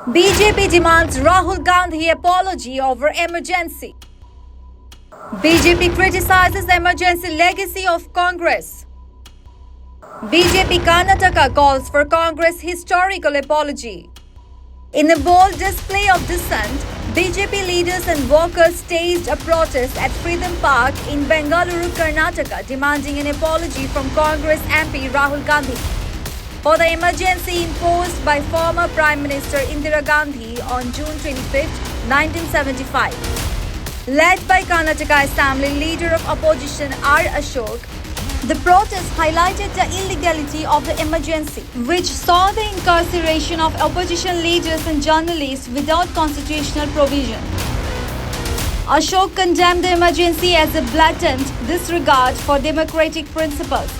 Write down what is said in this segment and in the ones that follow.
BJP demands Rahul Gandhi apology over emergency. BJP criticizes emergency legacy of Congress. BJP Karnataka calls for Congress historical apology. In a bold display of dissent, BJP leaders and workers staged a protest at Freedom Park in Bengaluru, Karnataka, demanding an apology from Congress MP Rahul Gandhi for the emergency imposed by former Prime Minister Indira Gandhi on June 25, 1975. Led by Karnataka Assembly Leader of Opposition R. Ashok, the protest highlighted the illegality of the emergency, which saw the incarceration of opposition leaders and journalists without constitutional provision. Ashok condemned the emergency as a blatant disregard for democratic principles,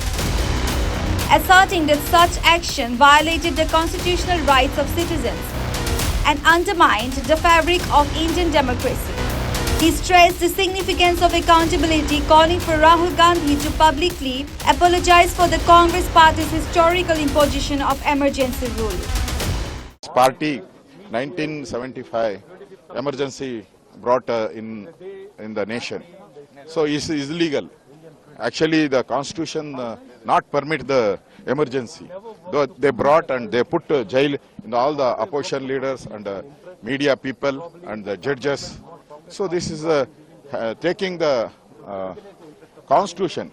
asserting that such action violated the constitutional rights of citizens and undermined the fabric of Indian democracy. He stressed the significance of accountability, calling for Rahul Gandhi to publicly apologize for the Congress party's historical imposition of emergency rule. Party 1975 emergency brought in the nation, so it's illegal. Actually, the constitution not permit the emergency. Though they brought and they put jail in all the opposition leaders and media people and the judges. So this is taking the constitution.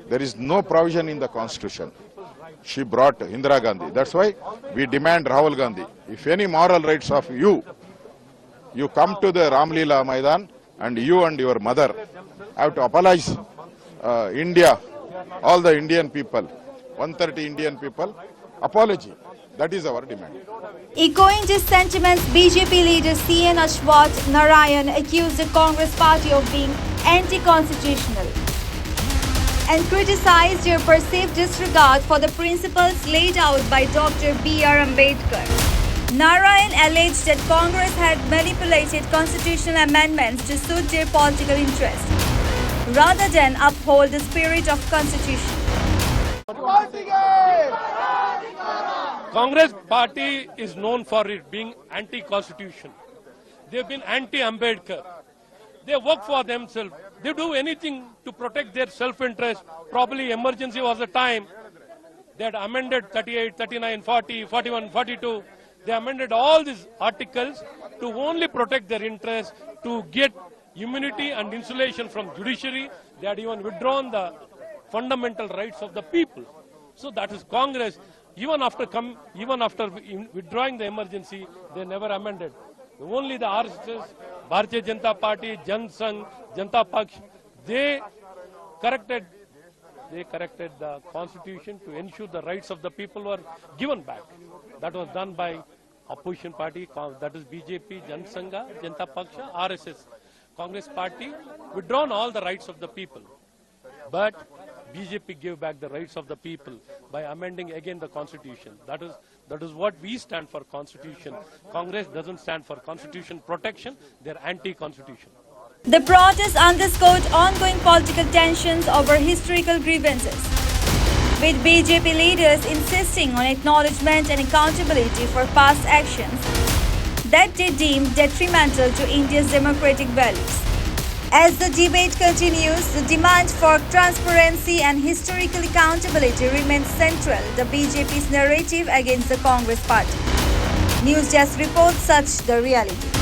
There is no provision in the constitution. She brought Indira Gandhi. That's why we demand Rahul Gandhi. If any moral rights of you come to the Ramlila Maidan and you and your mother have to apologize India, all the Indian people, 130 Indian people, apology. That is our demand. Echoing these sentiments, BJP leader C.N. Ashwath Narayan accused the Congress party of being anti-constitutional and criticized their perceived disregard for the principles laid out by Dr. B.R. Ambedkar. Narayan alleged that Congress had manipulated constitutional amendments to suit their political interests, rather than uphold the spirit of Constitution. Congress party is known for it being anti-constitution. They've been anti-Ambedkar. They work for themselves. They do anything to protect their self-interest. Probably emergency was the time. They had amended 38, 39, 40, 41, 42. They amended all these articles to only protect their interests, to get immunity and insulation from judiciary. They had even withdrawn the fundamental rights of the people. So that is Congress. Even after withdrawing the emergency, they never amended. Only the RSS, Bharatiya Janata Party, Jan Sangh, Janata Paksh, they corrected the constitution to ensure the rights of the people were given back. That was done by opposition party, that is BJP, Jan Sangha, Janata Paksha, RSS. Congress party withdrawn all the rights of the people. But BJP gave back the rights of the people by amending again the constitution. That is what we stand for, constitution. Congress doesn't stand for constitution protection. They're anti-constitution. The protest underscored ongoing political tensions over historical grievances, with BJP leaders insisting on acknowledgement and accountability for past actions that they deemed detrimental to India's democratic values. As the debate continues, the demand for transparency and historical accountability remains central to the BJP's narrative against the Congress party. News Desk reports such the reality.